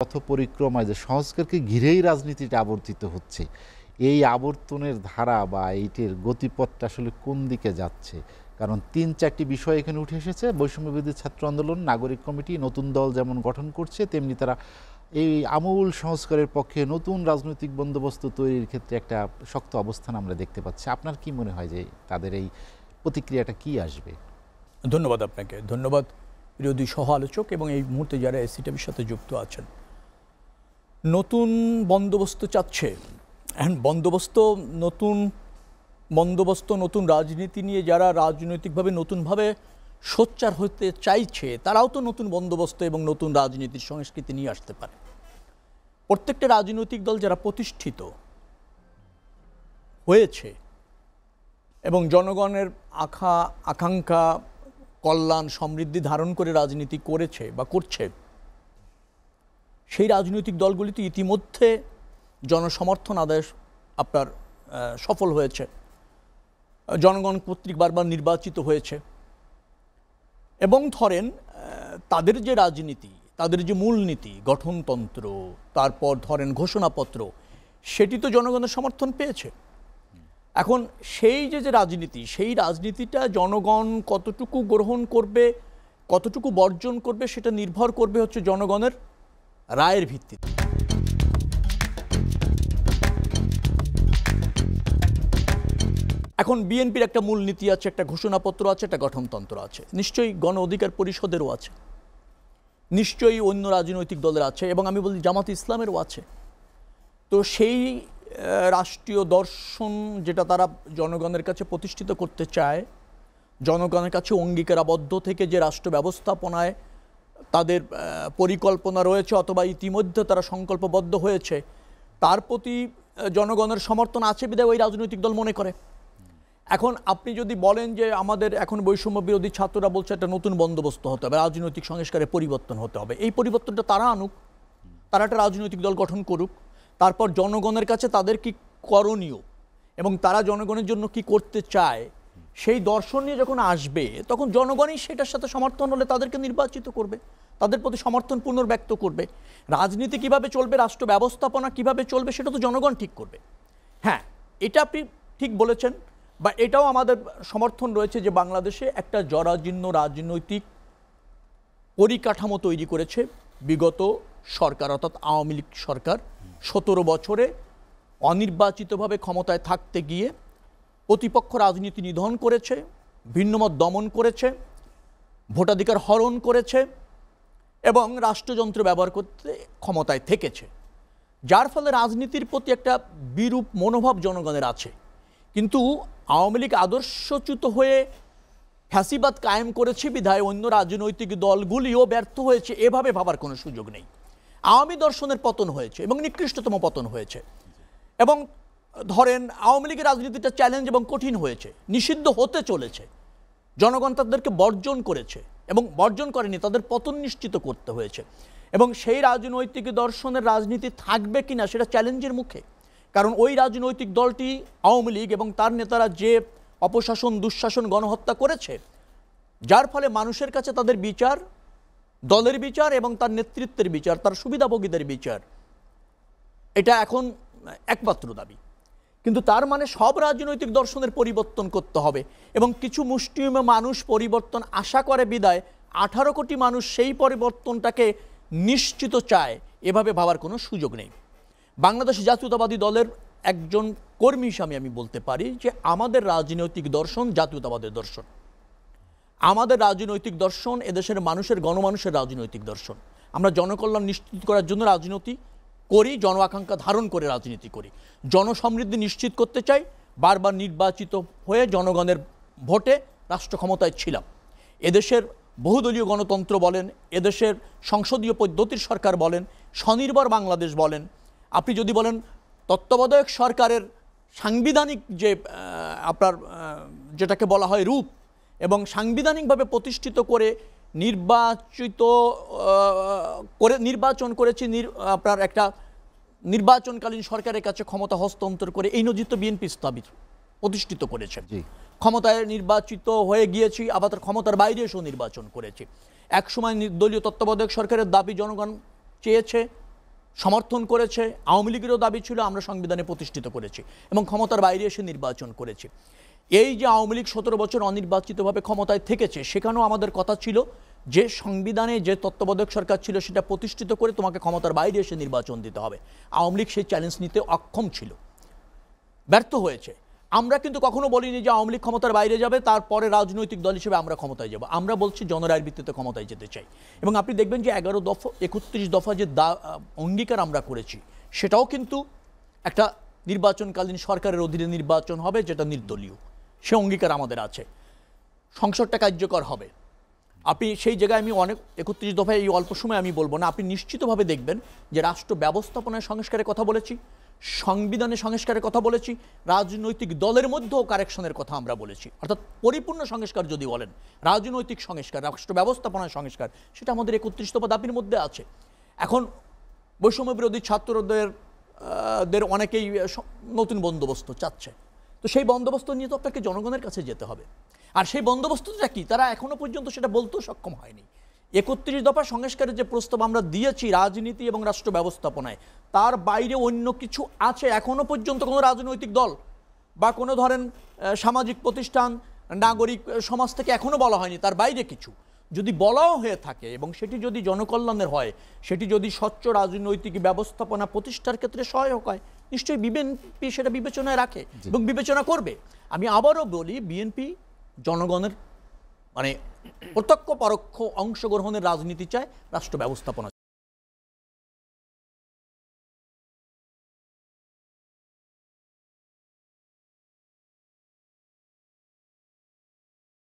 পথ পরিক্রমায় যে সংস্কারকে ঘিরেই রাজনীতিটা আবর্তিত হচ্ছে, এই আবর্তনের ধারা বা এইটির গতিপথটা আসলে কোন দিকে যাচ্ছে? কারণ ৩-৪টি বিষয় এখানে উঠে এসেছে। বৈষম্যবিরোধী ছাত্র আন্দোলন, নাগরিক কমিটি, নতুন দল যেমন গঠন করছে, তেমনি তারা এই আমূল সংস্কারের পক্ষে নতুন রাজনৈতিক বন্দোবস্ত তৈরির ক্ষেত্রে একটা শক্ত অবস্থান আমরা দেখতে পাচ্ছি। আপনার কি মনে হয় যে তাদের এই প্রতিক্রিয়াটা কি আসবে? ধন্যবাদ আপনাকে। ধন্যবাদ বিরোধী সহ আলোচক এবং এই মুহূর্তে যারা এসিটিভির সাথে যুক্ত আছেন। নতুন বন্দোবস্ত চাচ্ছে, নতুন বন্দোবস্ত, নতুন রাজনীতি নিয়ে যারা রাজনৈতিকভাবে নতুনভাবে সোচ্চার হতে চাইছে, তারাও তো নতুন বন্দোবস্ত এবং নতুন রাজনীতির সংস্কৃতি নিয়ে আসতে পারে। প্রত্যেকটা রাজনৈতিক দল যারা প্রতিষ্ঠিত হয়েছে এবং জনগণের আকাঙ্ক্ষা, কল্যাণ, সমৃদ্ধি ধারণ করে রাজনীতি করেছে বা করছে, সেই রাজনৈতিক দলগুলিতে ইতিমধ্যে জনসমর্থন আদায় আপনার সফল হয়েছে, জনগণ কর্তৃক বারবার নির্বাচিত হয়েছে এবং ধরেন তাদের যে রাজনীতি, তাদের যে মূলনীতি, গঠনতন্ত্র, তারপর ধরেন ঘোষণাপত্র, সেটি তো জনগণের সমর্থন পেয়েছে। এখন সেই যে রাজনীতি, সেই রাজনীতিটা জনগণ কতটুকু গ্রহণ করবে, কতটুকু বর্জন করবে, সেটা নির্ভর করবে হচ্ছে জনগণের রায়ের ভিত্তিতে। এখন বিএনপির একটা মূলনীতি আছে, একটা ঘোষণাপত্র আছে, একটা গঠনতন্ত্র আছে, নিশ্চয়ই গণ অধিকার পরিষদেরও আছে, নিশ্চয়ই অন্য রাজনৈতিক দলের আছে, এবং আমি বলি জামাত ইসলামেরও আছে। তো সেই রাষ্ট্রীয় দর্শন যেটা তারা জনগণের কাছে প্রতিষ্ঠিত করতে চায়, জনগণের কাছে অঙ্গীকারাবদ্ধ থেকে যে রাষ্ট্র ব্যবস্থাপনায় তাদের পরিকল্পনা রয়েছে অথবা ইতিমধ্যে তারা সংকল্পবদ্ধ হয়েছে, তার প্রতি জনগণের সমর্থন আছে বিধায় ওই রাজনৈতিক দল মনে করে। এখন আপনি যদি বলেন যে আমাদের এখন বৈষম্য বিরোধী ছাত্ররা বলছে একটা নতুন বন্দোবস্ত হতে হবে, রাজনৈতিক সংস্কারে পরিবর্তন হতে হবে, এই পরিবর্তনটা তারা আনুক, তারা একটা রাজনৈতিক দল গঠন করুক, তারপর জনগণের কাছে তাদের কি করণীয় এবং তারা জনগণের জন্য কি করতে চায় সেই দর্শন নিয়ে যখন আসবে, তখন জনগণই সেটার সাথে সমর্থন হলে তাদেরকে নির্বাচিত করবে, তাদের প্রতি সমর্থন পুনর্ব্যক্ত করবে। রাজনীতি কিভাবে চলবে, রাষ্ট্র ব্যবস্থাপনা কিভাবে চলবে, সেটা তো জনগণ ঠিক করবে। হ্যাঁ, এটা আপনি ঠিক বলেছেন, বা এটাও আমাদের সমর্থন রয়েছে যে বাংলাদেশে একটা জরাজীর্ণ রাজনৈতিক পরিকাঠামো তৈরি করেছে বিগত সরকার, অর্থাৎ আওয়ামী লীগ সরকার 17 বছরে অনির্বাচিতভাবে ক্ষমতায় থাকতে গিয়ে প্রতিপক্ষ রাজনীতি নিধন করেছে, ভিন্নমত দমন করেছে, ভোটাধিকার হরণ করেছে এবং রাষ্ট্রযন্ত্র ব্যবহার করতে ক্ষমতায় থেকেছে, যার ফলে রাজনীতির প্রতি একটা বিরূপ মনোভাব জনগণের আছে। কিন্তু আওয়ামী লীগ আদর্শচ্যুত হয়ে ফ্যাসিবাদ কায়েম করেছে বিধায় অন্য রাজনৈতিক দলগুলিও ব্যর্থ হয়েছে, এভাবে ভাবার কোনো সুযোগ নেই। আওয়ামী দর্শনের পতন হয়েছে এবং নিকৃষ্টতম পতন হয়েছে, এবং ধরেন আওয়ামী লীগের রাজনীতিটা চ্যালেঞ্জ এবং কঠিন হয়েছে, নিষিদ্ধ হতে চলেছে, জনগণ তাদেরকে বর্জন করেছে এবং বর্জন করেনি, তাদের পতন নিশ্চিত করতে হয়েছে, এবং সেই রাজনৈতিক দর্শনের রাজনীতি থাকবে কিনা সেটা চ্যালেঞ্জের মুখে। কারণ ওই রাজনৈতিক দলটি আওয়ামী লীগ এবং তার নেতারা যে অপশাসন, দুঃশাসন, গণহত্যা করেছে, যার ফলে মানুষের কাছে তাদের বিচার, দলের বিচার এবং তার নেতৃত্বের বিচার, তার সুবিধাভোগীদের বিচার, এটা এখন একমাত্র দাবি। কিন্তু তার মানে সব রাজনৈতিক দর্শনের পরিবর্তন করতে হবে, এবং কিছু মুষ্টিমেয় মানুষ পরিবর্তন আশা করে বিদায় 18 কোটি মানুষ সেই পরিবর্তনটাকে নিশ্চিত চায়, এভাবে ভাবার কোনো সুযোগ নেই। বাংলাদেশ জাতীয়তাবাদী দলের একজন কর্মী হিসাবে আমি বলতে পারি যে আমাদের রাজনৈতিক দর্শন জাতীয়তাবাদের দর্শন, আমাদের রাজনৈতিক দর্শন এদেশের মানুষের, গণমানুষের রাজনৈতিক দর্শন। আমরা জনকল্যাণ নিশ্চিত করার জন্য রাজনীতি করি, জন আকাঙ্ক্ষা ধারণ করে রাজনীতি করি, জনসমৃদ্ধি নিশ্চিত করতে চাই, বারবার নির্বাচিত হয়ে জনগণের ভোটে রাষ্ট্র ক্ষমতায় ছিলাম। এদেশের বহুদলীয় গণতন্ত্র বলেন, এদেশের সংসদীয় পদ্ধতির সরকার বলেন, স্বনির্ভর বাংলাদেশ বলেন, আপনি যদি বলেন তত্ত্বাবধায়ক সরকারের সাংবিধানিক যে আপনার যেটাকে বলা হয় রূপ, এবং সাংবিধানিকভাবে প্রতিষ্ঠিত করে নির্বাচন করেছি, আপনার একটা নির্বাচনকালীন সরকারের কাছে ক্ষমতা হস্তান্তর করে, এই নজির তো বিএনপি প্রতিষ্ঠিত করেছে। ক্ষমতায় নির্বাচিত হয়ে গিয়েছি, আবার তার ক্ষমতার বাইরে এসেও নির্বাচন করেছি। একসময় দলীয় তত্ত্বাবধায়ক সরকারের দাবি জনগণ চেয়েছে, সমর্থন করেছে। আওয়ামী লীগেরও দাবি ছিল আমরা সংবিধানে প্রতিষ্ঠিত করেছি এবং ক্ষমতার বাইরে এসে নির্বাচন করেছি। এই যে আওয়ামী লীগ 17 বছর অনির্বাচিতভাবে ক্ষমতায় থেকেছে, সেখানেও আমাদের কথা ছিল যে সংবিধানে যে তত্ত্বাবধায়ক সরকার ছিল সেটা প্রতিষ্ঠিত করে তোমাকে ক্ষমতার বাইরে এসে নির্বাচন দিতে হবে। আওয়ামী লীগ সেই চ্যালেঞ্জ নিতে অক্ষম ছিল, ব্যর্থ হয়েছে। আমরা কিন্তু কখনো বলিনি যে আওয়ামী লীগ ক্ষমতার বাইরে যাবে তারপরে রাজনৈতিক দল হিসেবে আমরা ক্ষমতায় যাব। আমরা বলছি জনরায়ের ভিত্তিতে ক্ষমতায় যেতে চাই। এবং আপনি দেখবেন যে 11 দফা 31 দফা যে অঙ্গীকার আমরা করেছি, সেটাও কিন্তু একটা নির্বাচনকালীন সরকারের অধীনে নির্বাচন হবে, যেটা নির্দলীয়। সে অঙ্গীকার আমাদের আছে। সংসদটা কার্যকর হবে। আপনি সেই জায়গায়, আমি অনেক 31 দফায় এই অল্প সময় আমি বলবো না, আপনি নিশ্চিতভাবে দেখবেন যে রাষ্ট্র ব্যবস্থাপনায় সংস্কারের কথা বলেছি, সংবিধানে সংস্কারের কথা বলেছি, রাজনৈতিক দলের মধ্যেও কারেকশনের কথা আমরা বলেছি। অর্থাৎ পরিপূর্ণ সংস্কার যদি বলেন, রাজনৈতিক সংস্কার, রাষ্ট্র ব্যবস্থাপনায় সংস্কার, সেটা আমাদের 31 দফা দাবির মধ্যে আছে। এখন বৈষম্য বিরোধী ছাত্রদের অনেকেই নতুন বন্দোবস্ত চাচ্ছে, তো সেই বন্দোবস্ত নিয়ে তো আপনাকে জনগণের কাছে যেতে হবে। আর সেই বন্দোবস্তটা কি, তারা এখনো পর্যন্ত সেটা বলতেও সক্ষম হয়নি। 31 দফা সংস্কারের যে প্রস্তাব আমরা দিয়েছি রাজনীতি এবং রাষ্ট্র ব্যবস্থাপনায়, তার বাইরে অন্য কিছু আছে। এখনো পর্যন্ত কোনো রাজনৈতিক দল বা কোনো ধরেন সামাজিক প্রতিষ্ঠান, নাগরিক সমাজ থেকে এখনো বলা হয়নি। তার বাইরে কিছু যদি বলাও হয়ে থাকে এবং সেটি যদি জনকল্যাণের হয়, সেটি যদি স্বচ্ছ রাজনৈতিক ব্যবস্থাপনা প্রতিষ্ঠার ক্ষেত্রে সহায়ক হয়, নিশ্চয়ই বিএনপি সেটা বিবেচনায় রাখে এবং বিবেচনা করবে। আমি আবারও বলি, বিএনপি জনগণের মানে প্রত্যক্ষ পরোক্ষ অংশগ্রহণের রাজনীতি চায়, রাষ্ট্র ব্যবস্থাপনা